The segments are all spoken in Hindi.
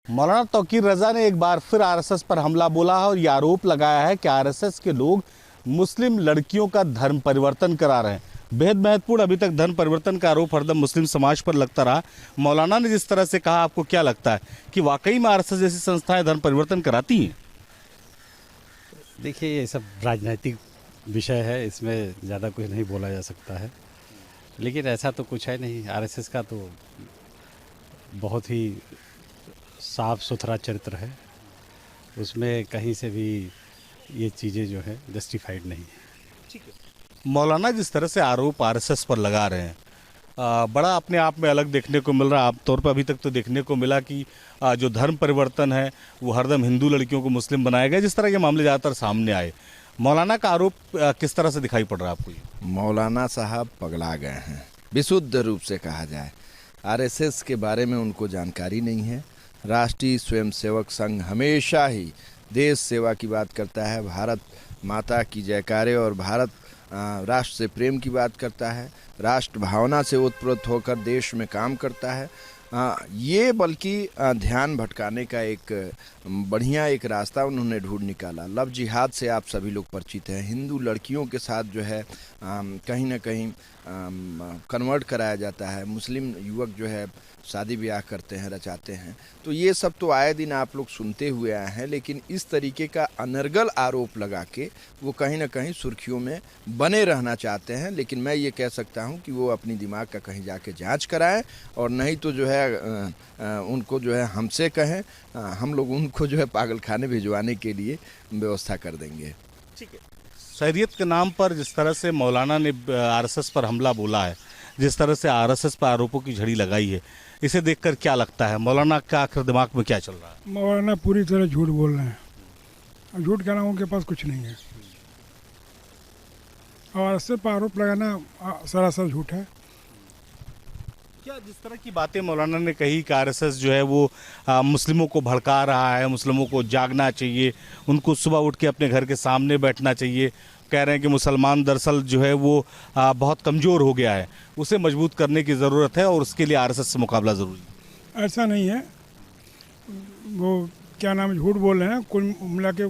मौलाना तौकीर रजा ने एक बार फिर आरएसएस पर हमला बोला है और ये आरोप लगाया है कि आरएसएस के लोग मुस्लिम लड़कियों का धर्म परिवर्तन करा रहे हैं। बेहद महत्वपूर्ण, अभी तक धर्म परिवर्तन का आरोप हरदम मुस्लिम समाज पर लगता रहा। मौलाना ने जिस तरह से कहा, आपको क्या लगता है कि वाकई में आरएसएस जैसी संस्थाएं धर्म परिवर्तन कराती हैं? देखिए, ये सब राजनीतिक विषय है, इसमें ज़्यादा कुछ नहीं बोला जा सकता है, लेकिन ऐसा तो कुछ है नहीं। आरएसएस का तो बहुत ही साफ सुथरा चरित्र है, उसमें कहीं से भी ये चीज़ें जो है जस्टिफाइड नहीं है। मौलाना जिस तरह से आरोप आरएसएस पर लगा रहे हैं, बड़ा अपने आप में अलग देखने को मिल रहा है। आमतौर पर अभी तक तो देखने को मिला कि जो धर्म परिवर्तन है वो हरदम हिंदू लड़कियों को मुस्लिम बनाया गया, जिस तरह के मामले ज़्यादातर सामने आए। मौलाना का आरोप किस तरह से दिखाई पड़ रहा है आपको? मौलाना साहब पगला गए हैं, विशुद्ध रूप से कहा जाए। आरएसएस के बारे में उनको जानकारी नहीं है। राष्ट्रीय स्वयंसेवक संघ हमेशा ही देश सेवा की बात करता है, भारत माता की जयकारे और भारत राष्ट्र से प्रेम की बात करता है, राष्ट्र भावना से उत्प्रोत होकर देश में काम करता है। ये बल्कि ध्यान भटकाने का एक बढ़िया एक रास्ता उन्होंने ढूंढ निकाला। लव जिहाद से आप सभी लोग परिचित हैं। हिंदू लड़कियों के साथ जो है कहीं ना कहीं कन्वर्ट कराया जाता है। मुस्लिम युवक जो है शादी ब्याह करते हैं, रचाते हैं। तो ये सब तो आए दिन आप लोग सुनते हुए आए हैं, लेकिन इस तरीके का अनर्गल आरोप लगा के वो कहीं ना कहीं सुर्खियों में बने रहना चाहते हैं। लेकिन मैं ये कह सकता हूँ कि वो अपनी दिमाग का कहीं जाके जांच कराएं, और नहीं तो जो है उनको जो है हमसे कहें, हम लोग उनको जो है पागल खाने भिजवाने के लिए व्यवस्था कर देंगे। ठीक है। शरीयत के नाम पर जिस तरह से मौलाना ने आरएसएस पर हमला बोला है, जिस तरह से आरएसएस पर आरोपों की झड़ी लगाई है, इसे देखकर क्या लगता है? मौलाना का आखिर दिमाग में क्या चल रहा है? मौलाना पूरी तरह झूठ बोल रहे हैं, और झूठ कहना उनके पास कुछ नहीं है, और आरएसएस पर आरोप लगाना सरासर झूठ है। क्या जिस तरह की बातें मौलाना ने कही कि आरएसएस जो है वो मुस्लिमों को भड़का रहा है, मुस्लिमों को जागना चाहिए, उनको सुबह उठ के अपने घर के सामने बैठना चाहिए, कह रहे हैं कि मुसलमान दरअसल जो है वो बहुत कमज़ोर हो गया है, उसे मजबूत करने की ज़रूरत है और उसके लिए आरएसएस से मुकाबला ज़रूरी है। ऐसा नहीं है, वो क्या नाम झूठ बोल रहे हैं, कुल मिला के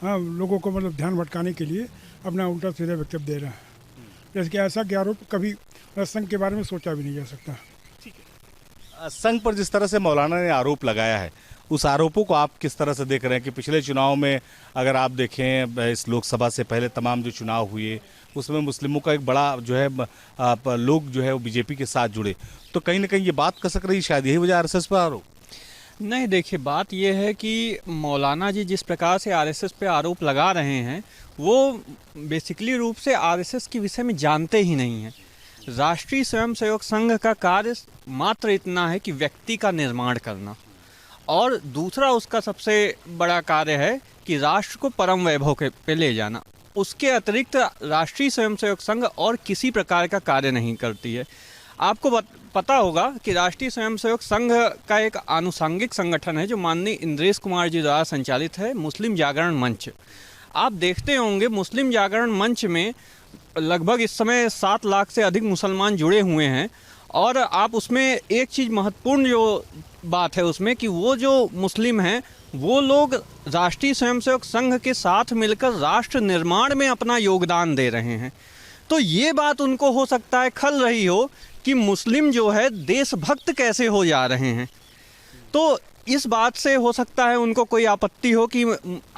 हाँ लोगों को मतलब ध्यान भटकाने के लिए अपना उल्टा सीधा वक्तव्य दे रहा है। जैसे कि ऐसा कि आरोप कभी संघ के बारे में सोचा भी नहीं जा सकता। संघ पर जिस तरह से मौलाना ने आरोप लगाया है, उस आरोपों को आप किस तरह से देख रहे हैं कि पिछले चुनाव में अगर आप देखें, इस लोकसभा से पहले तमाम जो चुनाव हुए उसमें मुस्लिमों का एक बड़ा जो है लोग जो है वो बीजेपी के साथ जुड़े, तो कहीं ना कहीं ये बात कसक रही, शायद यही वजह आरएसएस पर आरोप? नहीं, देखिए बात ये है कि मौलाना जी जिस प्रकार से आरएसएस पे आरोप लगा रहे हैं वो बेसिकली रूप से आरएसएस के विषय में जानते ही नहीं हैं। राष्ट्रीय स्वयंसेवक संघ का कार्य मात्र इतना है कि व्यक्ति का निर्माण करना, और दूसरा उसका सबसे बड़ा कार्य है कि राष्ट्र को परम वैभव पे ले जाना। उसके अतिरिक्त राष्ट्रीय स्वयंसेवक संघ और किसी प्रकार का कार्य नहीं करती है। आपको पता होगा कि राष्ट्रीय स्वयंसेवक संघ का एक आनुषंगिक संगठन है जो माननीय इंद्रेश कुमार जी द्वारा संचालित है, मुस्लिम जागरण मंच। आप देखते होंगे मुस्लिम जागरण मंच में लगभग इस समय 7 लाख से अधिक मुसलमान जुड़े हुए हैं, और आप उसमें एक चीज़ महत्वपूर्ण जो बात है उसमें कि वो जो मुस्लिम हैं वो लोग राष्ट्रीय स्वयंसेवक संघ के साथ मिलकर राष्ट्र निर्माण में अपना योगदान दे रहे हैं। तो ये बात उनको हो सकता है खल रही हो कि मुस्लिम जो है देशभक्त कैसे हो जा रहे हैं। तो इस बात से हो सकता है उनको कोई आपत्ति हो कि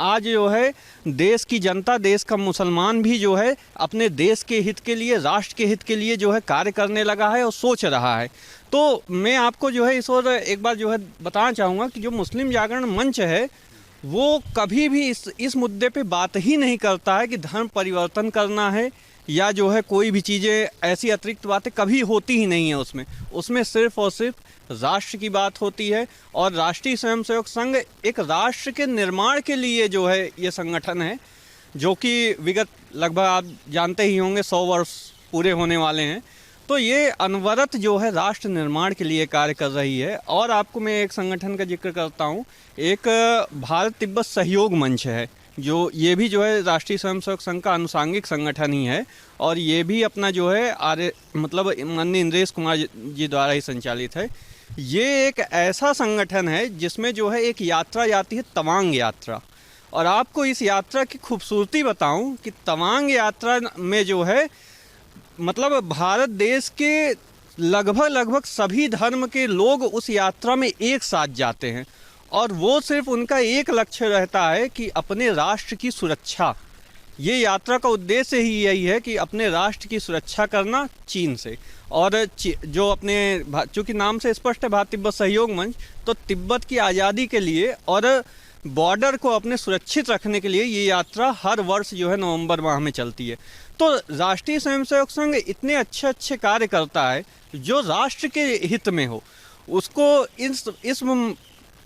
आज जो है देश की जनता, देश का मुसलमान भी जो है अपने देश के हित के लिए, राष्ट्र के हित के लिए जो है कार्य करने लगा है और सोच रहा है। तो मैं आपको जो है इस ओर एक बार जो है बताना चाहूँगा कि जो मुस्लिम जागरण मंच है वो कभी भी इस मुद्दे पे बात ही नहीं करता है कि धर्म परिवर्तन करना है या जो है कोई भी चीज़ें ऐसी अतिरिक्त बातें कभी होती ही नहीं है। उसमें सिर्फ और सिर्फ राष्ट्र की बात होती है, और राष्ट्रीय स्वयंसेवक संघ एक राष्ट्र के निर्माण के लिए जो है ये संगठन है, जो कि विगत लगभग आप जानते ही होंगे 100 वर्ष पूरे होने वाले हैं। तो ये अनवरत जो है राष्ट्र निर्माण के लिए कार्य कर रही है। और आपको मैं एक संगठन का जिक्र करता हूँ, एक भारत तिब्बत सहयोग मंच है, जो ये भी जो है राष्ट्रीय स्वयंसेवक संघ का आनुषंगिक संगठन ही है, और ये भी अपना जो है माननीय इंद्रेश कुमार जी द्वारा ही संचालित है। ये एक ऐसा संगठन है जिसमें जो है एक यात्रा जाती है, तवांग यात्रा। और आपको इस यात्रा की खूबसूरती बताऊं कि तवांग यात्रा में जो है मतलब भारत देश के लगभग सभी धर्म के लोग उस यात्रा में एक साथ जाते हैं, और वो सिर्फ उनका एक लक्ष्य रहता है कि अपने राष्ट्र की सुरक्षा। ये यात्रा का उद्देश्य ही यही है कि अपने राष्ट्र की सुरक्षा करना चीन से। और जो अपने चूँकि नाम से स्पष्ट है भारत तिब्बत सहयोग मंच, तो तिब्बत की आज़ादी के लिए और बॉर्डर को अपने सुरक्षित रखने के लिए ये यात्रा हर वर्ष जो है नवंबर माह में चलती है। तो राष्ट्रीय स्वयंसेवक संघ इतने अच्छे कार्य करता है जो राष्ट्र के हित में हो, उसको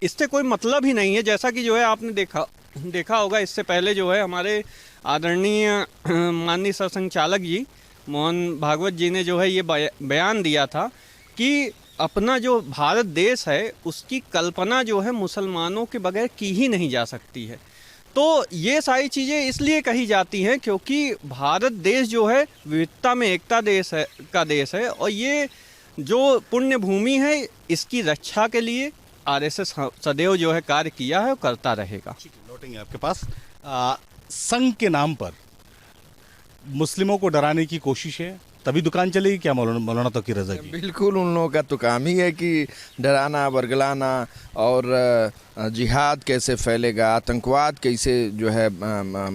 इससे कोई मतलब ही नहीं है। जैसा कि जो है आपने देखा होगा, इससे पहले जो है हमारे आदरणीय माननीय सरसंघचालक जी मोहन भागवत जी ने जो है ये बयान दिया था कि अपना जो भारत देश है उसकी कल्पना जो है मुसलमानों के बगैर की ही नहीं जा सकती है। तो ये सारी चीज़ें इसलिए कही जाती हैं क्योंकि भारत देश जो है विविधता में एकता का देश है, और ये जो पुण्य भूमि है इसकी रक्षा के लिए आरएसएस सदैव जो है कार्य किया है और करता रहेगा। लौटेंगे आपके पास। संघ के नाम पर मुस्लिमों को डराने की कोशिश है, तभी दुकान चलेगी क्या मौलाना तौकीर रज़ा की? बिल्कुल, उन लोगों का तो काम ही है कि डराना, बरगलाना और जिहाद कैसे फैलेगा, आतंकवाद कैसे जो है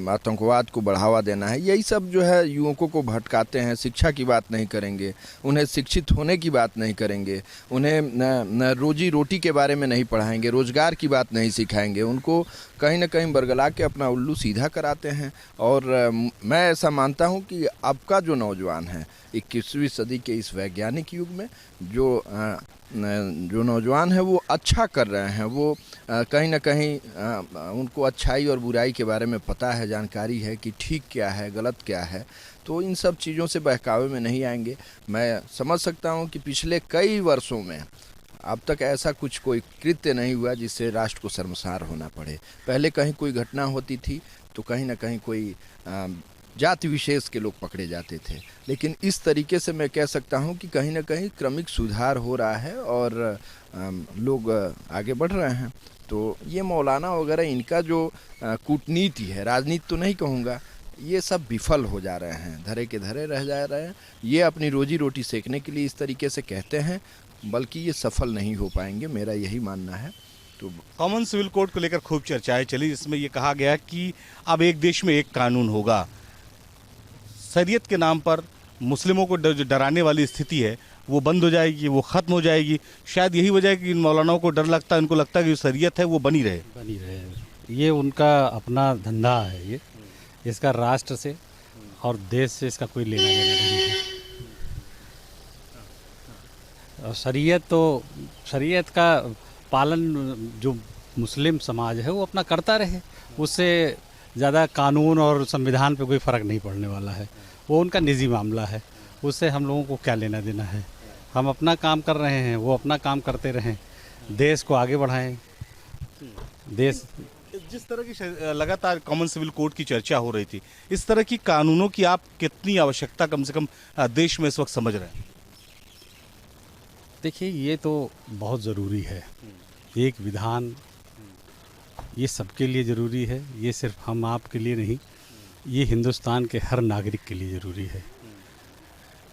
आतंकवाद को बढ़ावा देना है, यही सब जो है युवकों को भटकाते हैं। शिक्षा की बात नहीं करेंगे, उन्हें शिक्षित होने की बात नहीं करेंगे, उन्हें रोजी रोटी के बारे में नहीं पढ़ाएंगे, रोजगार की बात नहीं सिखाएंगे, उनको कहीं ना कहीं बरगला के अपना उल्लू सीधा कराते हैं। और मैं ऐसा मानता हूं कि अब का जो नौजवान है 21वीं सदी के इस वैज्ञानिक युग में जो नौजवान है वो अच्छा कर रहे हैं, वो कहीं ना कहीं उनको अच्छाई और बुराई के बारे में पता है, जानकारी है कि ठीक क्या है गलत क्या है, तो इन सब चीज़ों से बहकावे में नहीं आएंगे। मैं समझ सकता हूं कि पिछले कई वर्षों में अब तक ऐसा कोई कृत्य नहीं हुआ जिससे राष्ट्र को शर्मसार होना पड़े। पहले कहीं कोई घटना होती थी तो कहीं ना कहीं कोई जाति विशेष के लोग पकड़े जाते थे, लेकिन इस तरीके से मैं कह सकता हूं कि कहीं ना कहीं क्रमिक सुधार हो रहा है और लोग आगे बढ़ रहे हैं। तो ये मौलाना वगैरह इनका जो कूटनीति है, राजनीति तो नहीं कहूँगा, ये सब विफल हो जा रहे हैं, धरे के धरे रह जा रहे हैं। ये अपनी रोजी रोटी सेकने के लिए इस तरीके से कहते हैं, बल्कि ये सफल नहीं हो पाएंगे, मेरा यही मानना है। तो कॉमन सिविल कोड को लेकर खूब चर्चाएं चली, जिसमें ये कहा गया कि अब एक देश में एक कानून होगा। शरीयत के नाम पर मुस्लिमों को जो डराने वाली स्थिति है वो बंद हो जाएगी, वो ख़त्म हो जाएगी। शायद यही वजह है कि इन मौलानाओं को डर लगता है, इनको लगता है कि जो शरीयत है वो बनी रहे। ये उनका अपना धंधा है, ये इसका राष्ट्र से और देश से इसका कोई लेना देना नहीं है। और शरीयत का पालन जो मुस्लिम समाज है वो अपना करता रहे, उससे ज़्यादा कानून और संविधान पे कोई फ़र्क नहीं पड़ने वाला है। वो उनका निजी मामला है, उससे हम लोगों को क्या लेना देना है। हम अपना काम कर रहे हैं, वो अपना काम करते रहें, देश को आगे बढ़ाएं। देश जिस तरह की लगातार कॉमन सिविल कोड की चर्चा हो रही थी, इस तरह की कानूनों की आप कितनी आवश्यकता कम से कम देश में इस वक्त समझ रहे हैं? देखिए, ये तो बहुत ज़रूरी है। एक विधान ये सबके लिए ज़रूरी है, ये सिर्फ हम आप के लिए नहीं, ये हिंदुस्तान के हर नागरिक के लिए ज़रूरी है।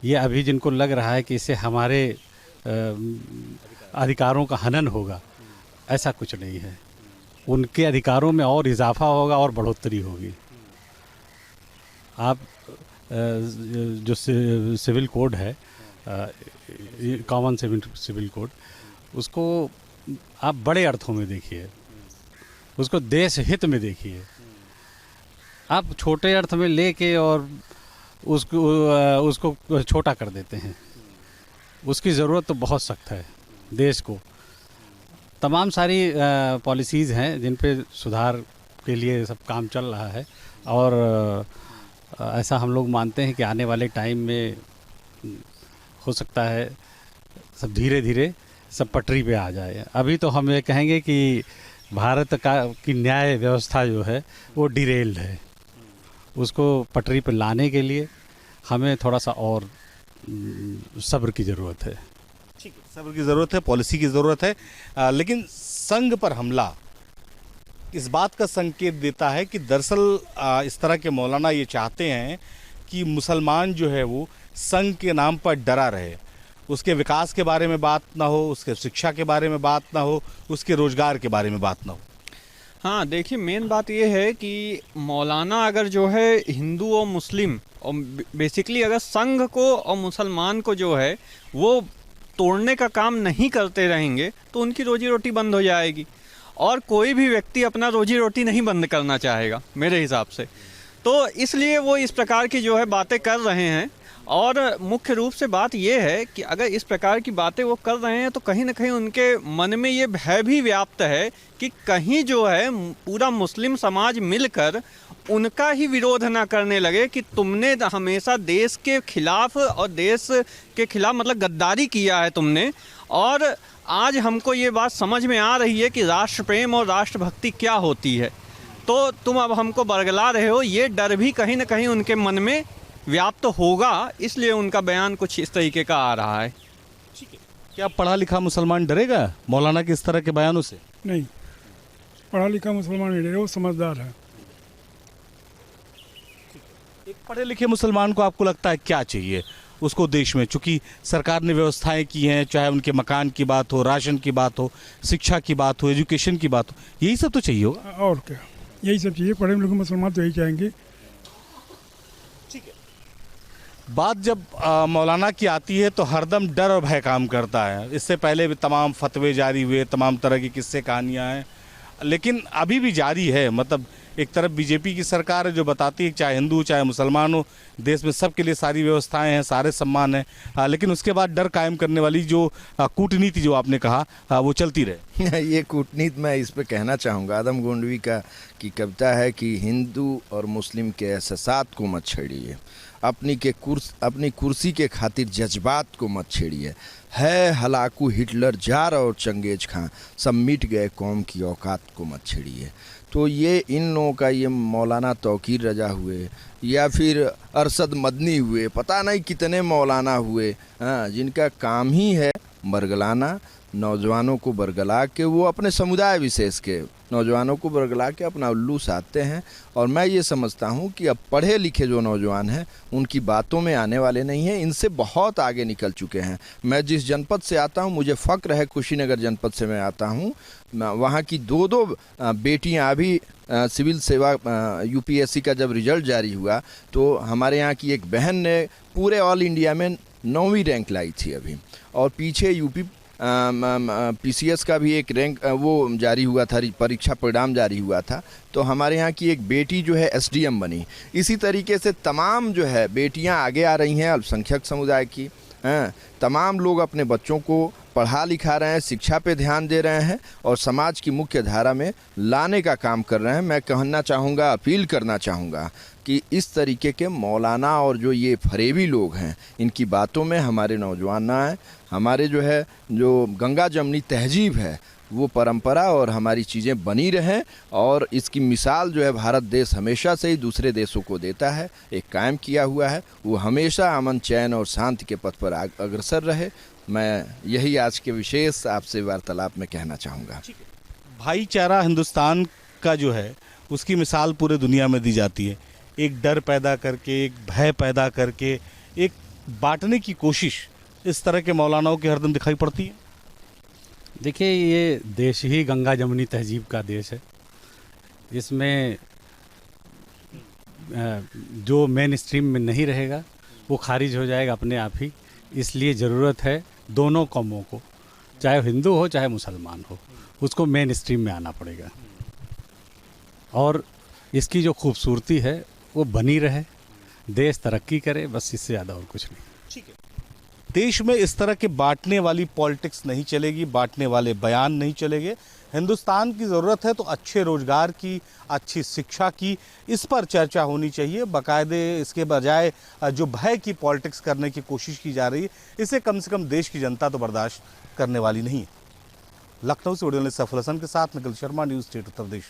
ये अभी जिनको लग रहा है कि इससे हमारे अधिकारों का हनन होगा, ऐसा कुछ नहीं है। उनके अधिकारों में और इजाफा होगा और बढ़ोतरी होगी। आप जो सिविल कोड है, कॉमन सिविल कोड, उसको आप बड़े अर्थों में देखिए, उसको देश हित में देखिए। आप छोटे अर्थ में लेके और उसको छोटा कर देते हैं। उसकी ज़रूरत तो बहुत सख्त है देश को। तमाम सारी पॉलिसीज़ हैं जिन पे सुधार के लिए सब काम चल रहा है, और ऐसा हम लोग मानते हैं कि आने वाले टाइम में हो सकता है सब धीरे धीरे सब पटरी पे आ जाए। अभी तो हम ये कहेंगे कि भारत की न्याय व्यवस्था जो है वो डिरेल्ड है। उसको पटरी पे लाने के लिए हमें थोड़ा सा और सब्र की ज़रूरत है। ठीक है। सब्र की ज़रूरत है, पॉलिसी की ज़रूरत है, लेकिन संघ पर हमला इस बात का संकेत देता है कि दरअसल इस तरह के मौलाना ये चाहते हैं कि मुसलमान जो है वो संघ के नाम पर डरा रहे, उसके विकास के बारे में बात ना हो, उसके शिक्षा के बारे में बात ना हो, उसके रोजगार के बारे में बात ना हो। हाँ देखिए, मेन बात ये है कि मौलाना अगर जो है हिंदू और मुस्लिम और बेसिकली अगर संघ को और मुसलमान को जो है वो तोड़ने का काम नहीं करते रहेंगे तो उनकी रोजी रोटी बंद हो जाएगी, और कोई भी व्यक्ति अपना रोजी रोटी नहीं बंद करना चाहेगा मेरे हिसाब से। तो इसलिए वो इस प्रकार की जो है बातें कर रहे हैं। और मुख्य रूप से बात ये है कि अगर इस प्रकार की बातें वो कर रहे हैं तो कहीं ना कहीं उनके मन में ये भय भी व्याप्त है कि कहीं जो है पूरा मुस्लिम समाज मिलकर उनका ही विरोध ना करने लगे कि तुमने हमेशा देश के खिलाफ और देश के खिलाफ मतलब गद्दारी किया है तुमने, और आज हमको ये बात समझ में आ रही है कि राष्ट्र प्रेम और राष्ट्रभक्ति क्या होती है, तो तुम अब हमको बरगला रहे हो। ये डर भी कहीं ना कहीं उनके मन में व्याप्त होगा, इसलिए उनका बयान कुछ इस तरीके का आ रहा है। क्या पढ़ा लिखा मुसलमान डरेगा मौलाना के इस तरह के बयानों से? नहीं, पढ़ा लिखा मुसलमान नहीं डरेगा, वो समझदार है। एक पढ़े लिखे मुसलमान को आपको लगता है क्या चाहिए उसको देश में, चूंकि सरकार ने व्यवस्थाएं की हैं, चाहे उनके मकान की बात हो, राशन की बात हो, शिक्षा की बात हो, एजुकेशन की बात हो, यही सब तो चाहिए होगा। और क्या, यही सब चाहिए। पढ़े लिखे मुसलमान तो यही चाहेंगे। बात जब मौलाना की आती है तो हरदम डर और भय काम करता है। इससे पहले भी तमाम फतवे जारी हुए, तमाम तरह की किस्से कहानियाँ हैं, लेकिन अभी भी जारी है। मतलब एक तरफ बीजेपी की सरकार है जो बताती है चाहे हिंदू चाहे मुसलमान हो, देश में सबके लिए सारी व्यवस्थाएं हैं, सारे सम्मान हैं, लेकिन उसके बाद डर कायम करने वाली जो कूटनीति जो आपने कहा वो चलती रहे। ये कूटनीति मैं इस पे कहना चाहूँगा, आदम गोंडवी की कविता है कि हिंदू और मुस्लिम के एहसासात को मत छेड़िए, अपनी कुर्सी के खातिर जज्बात को मत छेड़िए। है हलाकू हिटलर जार और चंगेज खां, सब मिट गए कौम की औकात को मत छेड़िए। तो ये इन लोगों का, ये मौलाना तौकीर रजा हुए या फिर अरशद मदनी हुए, पता नहीं कितने मौलाना हुए, जिनका काम ही है बरगलाना, नौजवानों को बरगला के वो अपने समुदाय विशेष के नौजवानों को बरगला के अपना उल्लू साधते हैं। और मैं ये समझता हूँ कि अब पढ़े लिखे जो नौजवान हैं उनकी बातों में आने वाले नहीं हैं, इनसे बहुत आगे निकल चुके हैं। मैं जिस जनपद से आता हूँ, मुझे फ़ख्र है, कुशीनगर जनपद से मैं आता हूँ, वहाँ की दो बेटियाँ अभी सिविल सेवा UPSC का जब रिजल्ट जारी हुआ तो हमारे यहाँ की एक बहन ने पूरे ऑल इंडिया में 9वीं रैंक लाई थी अभी, और पीछे UP PCS का भी एक रैंक वो जारी हुआ था, परीक्षा परिणाम जारी हुआ था, तो हमारे यहाँ की एक बेटी जो है SDM बनी। इसी तरीके से तमाम जो है बेटियाँ आगे आ रही हैं, अल्पसंख्यक समुदाय की, तमाम लोग अपने बच्चों को पढ़ा लिखा रहे हैं, शिक्षा पे ध्यान दे रहे हैं और समाज की मुख्य धारा में लाने का काम कर रहे हैं। मैं कहना चाहूँगा, अपील करना चाहूँगा कि इस तरीके के मौलाना और जो ये फरेबी लोग हैं, इनकी बातों में हमारे नौजवान ना आए। हमारे जो गंगा जमनी तहजीब है, वो परंपरा और हमारी चीज़ें बनी रहें, और इसकी मिसाल जो है भारत देश हमेशा से ही दूसरे देशों को देता है, एक कायम किया हुआ है, वो हमेशा अमन चैन और शांति के पथ पर अग्रसर रहे। मैं यही आज के विशेष आपसे वार्तालाप में कहना चाहूँगा। भाईचारा हिंदुस्तान का जो है उसकी मिसाल पूरे दुनिया में दी जाती है। एक डर पैदा करके, एक भय पैदा करके, एक बांटने की कोशिश इस तरह के मौलानाओं की हरदम दिखाई पड़ती है। देखिए, ये देश ही गंगा जमुनी तहजीब का देश है। इसमें जो मेन स्ट्रीम में नहीं रहेगा वो खारिज हो जाएगा अपने आप ही। इसलिए ज़रूरत है दोनों कौमों को, चाहे हिंदू हो चाहे मुसलमान हो, उसको मेन स्ट्रीम में आना पड़ेगा, और इसकी जो खूबसूरती है वो बनी रहे, देश तरक्की करे, बस इससे ज़्यादा और कुछ नहीं। ठीक है, देश में इस तरह के बांटने वाली पॉलिटिक्स नहीं चलेगी, बांटने वाले बयान नहीं चलेंगे। हिंदुस्तान की ज़रूरत है तो अच्छे रोजगार की, अच्छी शिक्षा की, इस पर चर्चा होनी चाहिए बाकायदे। इसके बजाय जो भय की पॉलिटिक्स करने की कोशिश की जा रही है, इसे कम से कम देश की जनता तो बर्दाश्त करने वाली नहीं है। लखनऊ से वीडियो जर्नलिस्ट सफल हसन के साथ निखिल शर्मा, न्यूज़ स्टेट उत्तर प्रदेश।